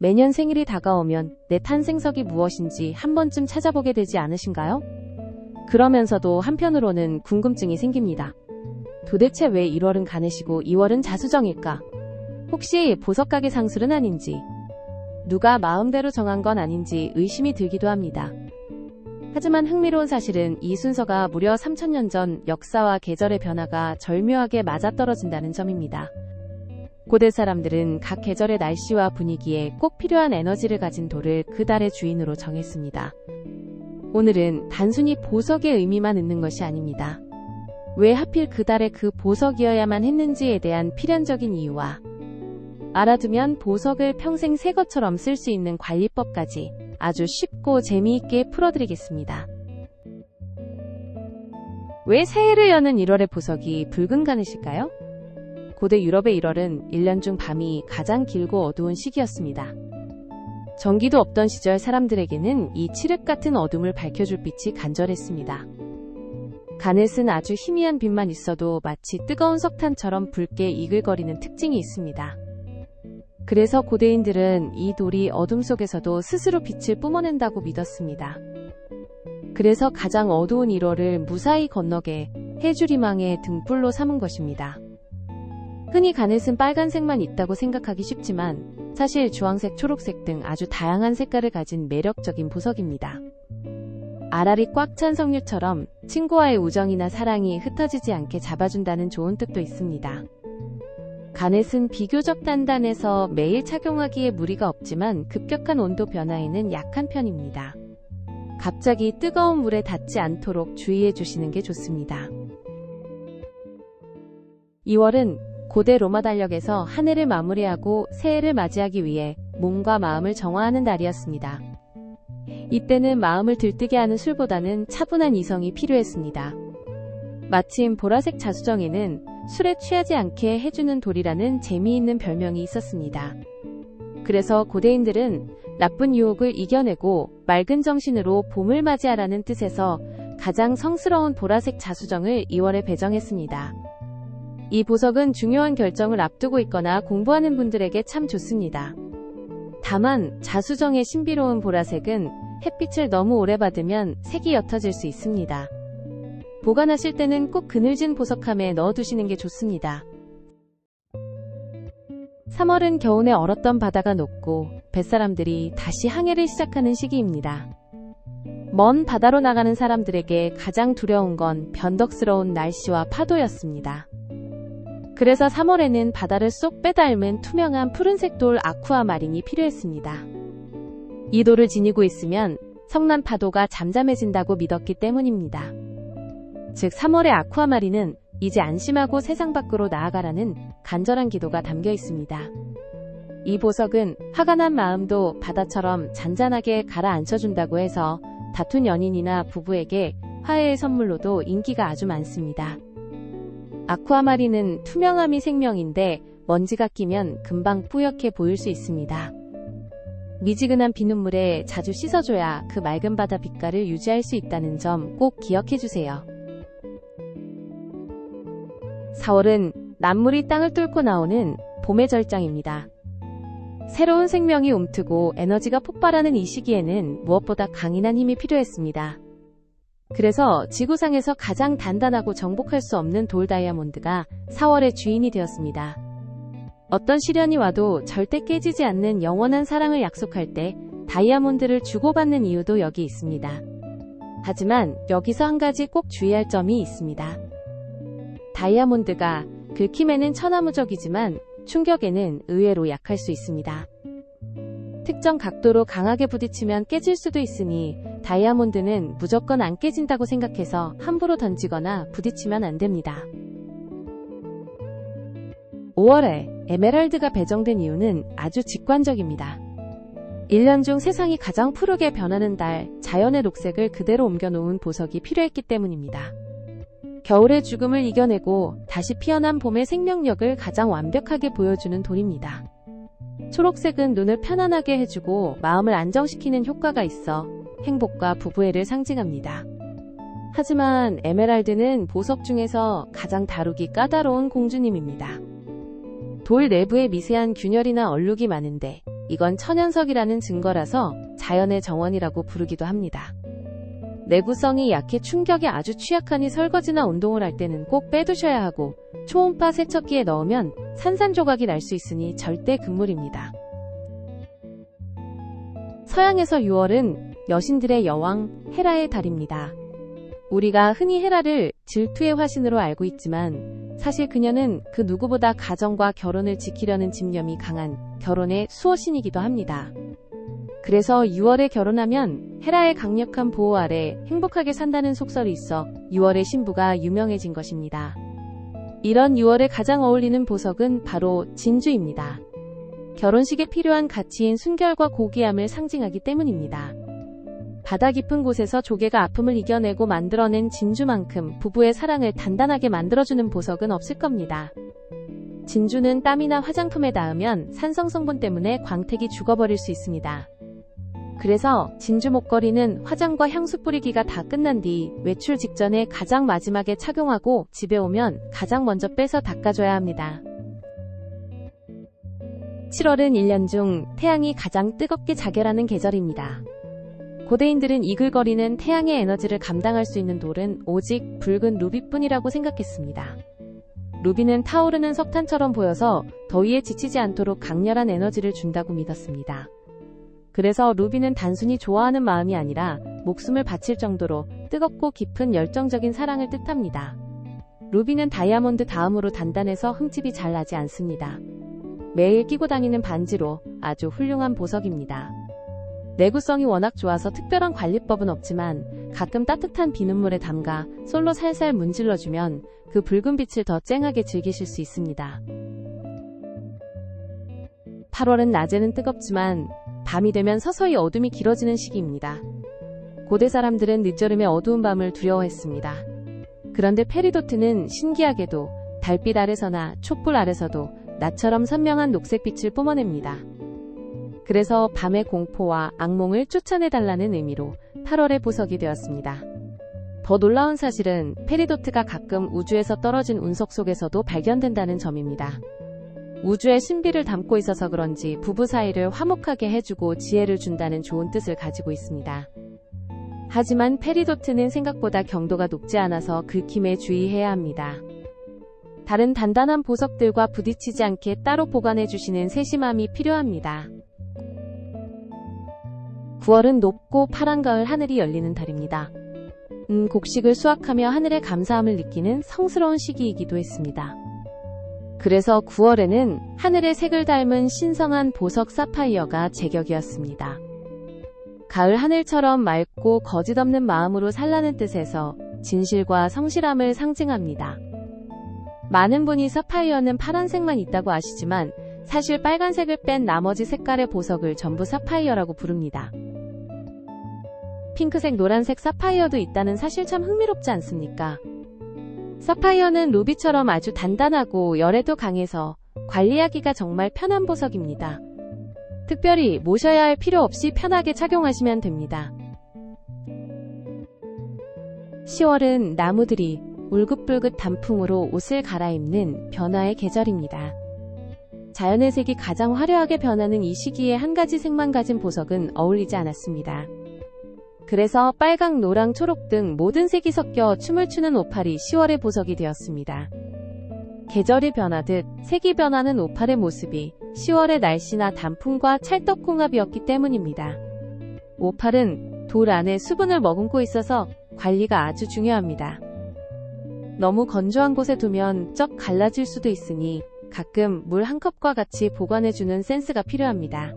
매년 생일이 다가오면 내 탄생석이 무엇인지 한 번쯤 찾아보게 되지 않으신가요? 그러면서도 한편으로는 궁금증이 생깁니다. 도대체 왜 1월은 가내시고 2월은 자수정일까? 혹시 보석가게 상술은 아닌지, 누가 마음대로 정한 건 아닌지 의심이 들기도 합니다. 하지만 흥미로운 사실은 이 순서가 무려 3000년 전 역사와 계절의 변화가 절묘하게 맞아떨어진다는 점입니다. 고대 사람들은 각 계절의 날씨와 분위기에 꼭 필요한 에너지를 가진 돌을 그 달의 주인으로 정했습니다. 오늘은 단순히 보석의 의미만 있는 것이 아닙니다. 왜 하필 그 달에 그 보석이어야만 했는지에 대한 필연적인 이유와 알아두면 보석을 평생 새 것처럼 쓸 수 있는 관리법까지 아주 쉽고 재미있게 풀어드리겠습니다. 왜 새해를 여는 1월의 보석이 붉은 가넷일까요? 고대 유럽의 1월은 1년 중 밤이 가장 길고 어두운 시기였습니다. 전기도 없던 시절 사람들에게는 이 칠흑 같은 어둠을 밝혀줄 빛이 간절했습니다. 가넷은 아주 희미한 빛만 있어도 마치 뜨거운 석탄처럼 붉게 이글거리는 특징이 있습니다. 그래서 고대인들은 이 돌이 어둠 속에서도 스스로 빛을 뿜어낸다고 믿었습니다. 그래서 가장 어두운 1월을 무사히 건너게 해주리망의 등불로 삼은 것입니다. 흔히 가넷은 빨간색만 있다고 생각하기 쉽지만 사실 주황색, 초록색 등 아주 다양한 색깔을 가진 매력적인 보석입니다. 알알이 꽉 찬 석류처럼 친구와의 우정이나 사랑이 흩어지지 않게 잡아준다는 좋은 뜻도 있습니다. 가넷은 비교적 단단해서 매일 착용하기에 무리가 없지만 급격한 온도 변화에는 약한 편입니다. 갑자기 뜨거운 물에 닿지 않도록 주의해 주시는 게 좋습니다. 2월은 고대 로마 달력에서 한 해를 마무리하고 새해를 맞이하기 위해 몸과 마음을 정화하는 달이었습니다. 이때는 마음을 들뜨게 하는 술보다는 차분한 이성이 필요했습니다. 마침 보라색 자수정에는 술에 취하지 않게 해주는 돌이라는 재미있는 별명이 있었습니다. 그래서 고대인들은 나쁜 유혹을 이겨내고 맑은 정신으로 봄을 맞이하라는 뜻에서 가장 성스러운 보라색 자수정을 2월에 배정했습니다. 이 보석은 중요한 결정을 앞두고 있거나 공부하는 분들에게 참 좋습니다. 다만 자수정의 신비로운 보라색은 햇빛을 너무 오래 받으면 색이 옅어질 수 있습니다. 보관하실 때는 꼭 그늘진 보석함에 넣어두시는 게 좋습니다. 3월은 겨우내 얼었던 바다가 녹고 뱃사람들이 다시 항해를 시작하는 시기입니다. 먼 바다로 나가는 사람들에게 가장 두려운 건 변덕스러운 날씨와 파도였습니다. 그래서 3월에는 바다를 쏙 빼닮은 투명한 푸른색 돌 아쿠아마린이 필요했습니다. 이 돌을 지니고 있으면 성난 파도가 잠잠해진다고 믿었기 때문입니다. 즉 3월의 아쿠아마린은 이제 안심하고 세상 밖으로 나아가라는 간절한 기도가 담겨 있습니다. 이 보석은 화가 난 마음도 바다처럼 잔잔하게 가라앉혀준다고 해서 다툰 연인이나 부부에게 화해의 선물로도 인기가 아주 많습니다. 아쿠아마린은 투명함이 생명인데 먼지가 끼면 금방 뿌옇게 보일 수 있습니다. 미지근한 비눗물에 자주 씻어줘야 그 맑은 바다 빛깔을 유지할 수 있다는 점 꼭 기억해주세요. 4월은 남물이 땅을 뚫고 나오는 봄의 절장입니다. 새로운 생명이 움트고 에너지가 폭발하는 이 시기에는 무엇보다 강인한 힘이 필요했습니다. 그래서 지구상에서 가장 단단하고 정복할 수 없는 돌 다이아몬드가 4월의 주인이 되었습니다. 어떤 시련이 와도 절대 깨지지 않는 영원한 사랑을 약속할 때 다이아몬드를 주고받는 이유도 여기 있습니다. 하지만 여기서 한 가지 꼭 주의할 점이 있습니다. 다이아몬드가 긁힘에는 천하무적이지만 충격에는 의외로 약할 수 있습니다. 특정 각도로 강하게 부딪히면 깨질 수도 있으니 다이아몬드는 무조건 안 깨진다고 생각해서 함부로 던지거나 부딪히면 안 됩니다. 5월에 에메랄드가 배정된 이유는 아주 직관적입니다. 1년 중 세상이 가장 푸르게 변하는 달, 자연의 녹색을 그대로 옮겨놓은 보석이 필요했기 때문입니다. 겨울의 죽음을 이겨내고 다시 피어난 봄의 생명력을 가장 완벽하게 보여주는 돌입니다. 초록색은 눈을 편안하게 해주고 마음을 안정시키는 효과가 있어 행복과 부부애를 상징합니다. 하지만 에메랄드는 보석 중에서 가장 다루기 까다로운 공주님입니다. 돌 내부에 미세한 균열이나 얼룩이 많은데 이건 천연석이라는 증거라서 자연의 정원이라고 부르기도 합니다. 내구성이 약해 충격에 아주 취약하니 설거지나 운동을 할 때는 꼭 빼두셔야 하고 초음파 세척기에 넣으면 산산조각이 날 수 있으니 절대 금물입니다. 서양에서 6월은 여신들의 여왕 헤라의 달입니다. 우리가 흔히 헤라를 질투의 화신으로 알고 있지만 사실 그녀는 그 누구보다 가정과 결혼을 지키려는 집념이 강한 결혼의 수호신이기도 합니다. 그래서 6월에 결혼하면 헤라의 강력한 보호 아래 행복하게 산다는 속설이 있어 6월의 신부가 유명해진 것입니다. 이런 6월에 가장 어울리는 보석은 바로 진주입니다. 결혼식에 필요한 가치인 순결과 고귀함을 상징하기 때문입니다. 바다 깊은 곳에서 조개가 아픔을 이겨내고 만들어낸 진주만큼 부부의 사랑을 단단하게 만들어주는 보석은 없을 겁니다. 진주는 땀이나 화장품에 닿으면 산성 성분 때문에 광택이 죽어버릴 수 있습니다. 그래서 진주 목걸이는 화장과 향수 뿌리기가 다 끝난 뒤 외출 직전에 가장 마지막에 착용하고 집에 오면 가장 먼저 빼서 닦아줘야 합니다. 7월은 1년 중 태양이 가장 뜨겁게 자결하는 계절입니다. 고대인들은 이글거리는 태양의 에너지를 감당할 수 있는 돌은 오직 붉은 루비뿐이라고 생각했습니다. 루비는 타오르는 석탄처럼 보여서 더위에 지치지 않도록 강렬한 에너지를 준다고 믿었습니다. 그래서 루비는 단순히 좋아하는 마음이 아니라 목숨을 바칠 정도로 뜨겁고 깊은 열정적인 사랑을 뜻합니다. 루비는 다이아몬드 다음으로 단단해서 흠집이 잘 나지 않습니다. 매일 끼고 다니는 반지로 아주 훌륭한 보석입니다. 내구성이 워낙 좋아서 특별한 관리법은 없지만 가끔 따뜻한 비눗물에 담가 솔로 살살 문질러주면 그 붉은 빛을 더 쨍하게 즐기실 수 있습니다. 8월은 낮에는 뜨겁지만 밤이 되면 서서히 어둠이 길어지는 시기입니다. 고대 사람들은 늦여름의 어두운 밤을 두려워했습니다. 그런데 페리도트는 신기하게도 달빛 아래서나 촛불 아래서도 나처럼 선명한 녹색빛을 뿜어냅니다. 그래서 밤의 공포와 악몽을 쫓아내달라는 의미로 8월의 보석이 되었습니다. 더 놀라운 사실은 페리도트가 가끔 우주에서 떨어진 운석 속에서도 발견된다는 점입니다. 우주의 신비를 담고 있어서 그런지 부부 사이를 화목하게 해주고 지혜를 준다는 좋은 뜻을 가지고 있습니다. 하지만 페리도트는 생각보다 경도가 높지 않아서 긁힘에 주의해야 합니다. 다른 단단한 보석들과 부딪히지 않게 따로 보관해주시는 세심함이 필요합니다. 9월은 높고 파란 가을 하늘이 열리는 달입니다. 곡식을 수확하며 하늘의 감사함을 느끼는 성스러운 시기이기도 했습니다. 그래서 9월에는 하늘의 색을 닮은 신성한 보석 사파이어가 제격이었습니다. 가을 하늘처럼 맑고 거짓없는 마음으로 살라는 뜻에서 진실과 성실함을 상징합니다. 많은 분이 사파이어는 파란색만 있다고 아시지만 사실 빨간색을 뺀 나머지 색깔의 보석을 전부 사파이어라고 부릅니다. 핑크색, 노란색 사파이어도 있다는 사실 참 흥미롭지 않습니까? 사파이어는 루비처럼 아주 단단하고 열애도 강해서 관리하기가 정말 편한 보석입니다. 특별히 모셔야 할 필요 없이 편하게 착용하시면 됩니다. 10월은 나무들이 울긋불긋 단풍으로 옷을 갈아입는 변화의 계절입니다. 자연의 색이 가장 화려하게 변하는 이 시기에 한 가지 색만 가진 보석은 어울리지 않았습니다. 그래서 빨강, 노랑, 초록 등 모든 색이 섞여 춤을 추는 오팔이 10월의 보석이 되었습니다. 계절이 변하듯 색이 변하는 오팔의 모습이 10월의 날씨나 단풍과 찰떡궁합이었기 때문입니다. 오팔은 돌 안에 수분을 머금고 있어서 관리가 아주 중요합니다. 너무 건조한 곳에 두면 쩍 갈라질 수도 있으니 가끔 물 한 컵과 같이 보관해주는 센스가 필요합니다.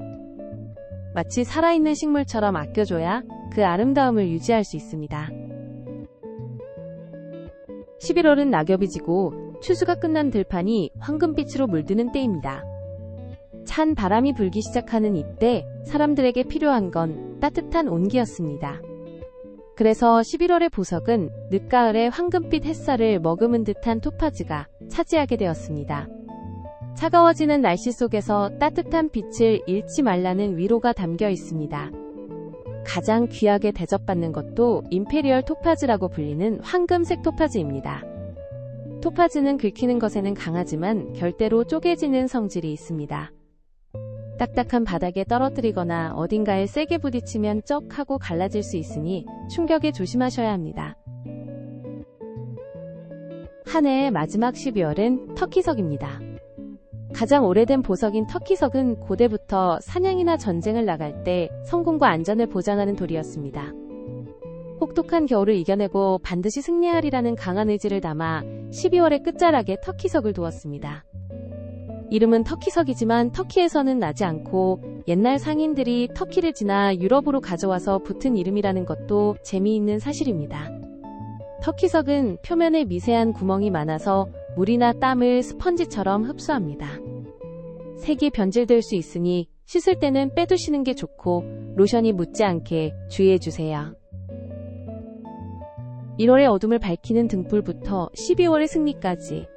마치 살아있는 식물처럼 아껴줘야 그 아름다움을 유지할 수 있습니다. 11월은 낙엽이 지고 추수가 끝난 들판이 황금빛으로 물드는 때입니다. 찬 바람이 불기 시작하는 이때 사람들에게 필요한 건 따뜻한 온기였습니다. 그래서 11월의 보석은 늦가을의 황금빛 햇살을 머금은 듯한 토파즈가 차지하게 되었습니다. 차가워지는 날씨 속에서 따뜻한 빛을 잃지 말라는 위로가 담겨 있습니다. 가장 귀하게 대접받는 것도 임페리얼 토파즈라고 불리는 황금색 토파즈입니다. 토파즈는 긁히는 것에는 강하지만 결대로 쪼개지는 성질이 있습니다. 딱딱한 바닥에 떨어뜨리거나 어딘가에 세게 부딪히면 쩍 하고 갈라질 수 있으니 충격에 조심하셔야 합니다. 한 해의 마지막 12월은 터키석입니다. 가장 오래된 보석인 터키석은 고대부터 사냥이나 전쟁을 나갈 때 성공과 안전을 보장하는 돌이었습니다. 혹독한 겨울을 이겨내고 반드시 승리하리라는 강한 의지를 담아 12월의 끝자락에 터키석을 두었습니다. 이름은 터키석이지만 터키에서는 나지 않고 옛날 상인들이 터키를 지나 유럽으로 가져와서 붙은 이름이라는 것도 재미있는 사실입니다. 터키석은 표면에 미세한 구멍이 많아서 물이나 땀을 스펀지처럼 흡수합니다. 색이 변질될 수 있으니 씻을 때는 빼두시는 게 좋고 로션이 묻지 않게 주의해주세요. 1월의 어둠을 밝히는 등불부터 12월의 승리까지.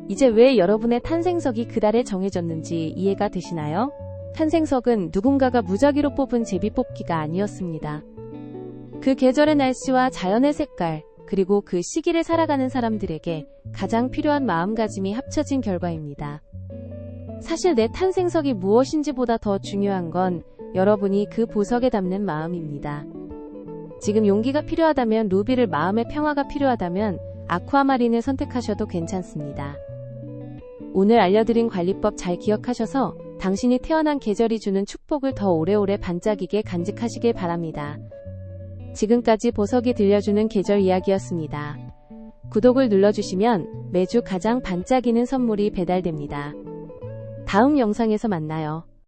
이제 왜 여러분의 탄생석이 그달에 정해졌는지 이해가 되시나요? 탄생석은 누군가가 무작위로 뽑은 제비뽑기가 아니었습니다. 그 계절의 날씨와 자연의 색깔, 그리고 그 시기를 살아가는 사람들에게 가장 필요한 마음가짐이 합쳐진 결과입니다. 사실 내 탄생석이 무엇인지보다 더 중요한 건 여러분이 그 보석에 담는 마음입니다. 지금 용기가 필요하다면 루비를, 마음의 평화가 필요하다면 아쿠아마린을 선택하셔도 괜찮습니다. 오늘 알려드린 관리법 잘 기억하셔서 당신이 태어난 계절이 주는 축복을 더 오래오래 반짝이게 간직하시길 바랍니다. 지금까지 보석이 들려주는 계절 이야기였습니다. 구독을 눌러주시면 매주 가장 반짝이는 선물이 배달됩니다. 다음 영상에서 만나요.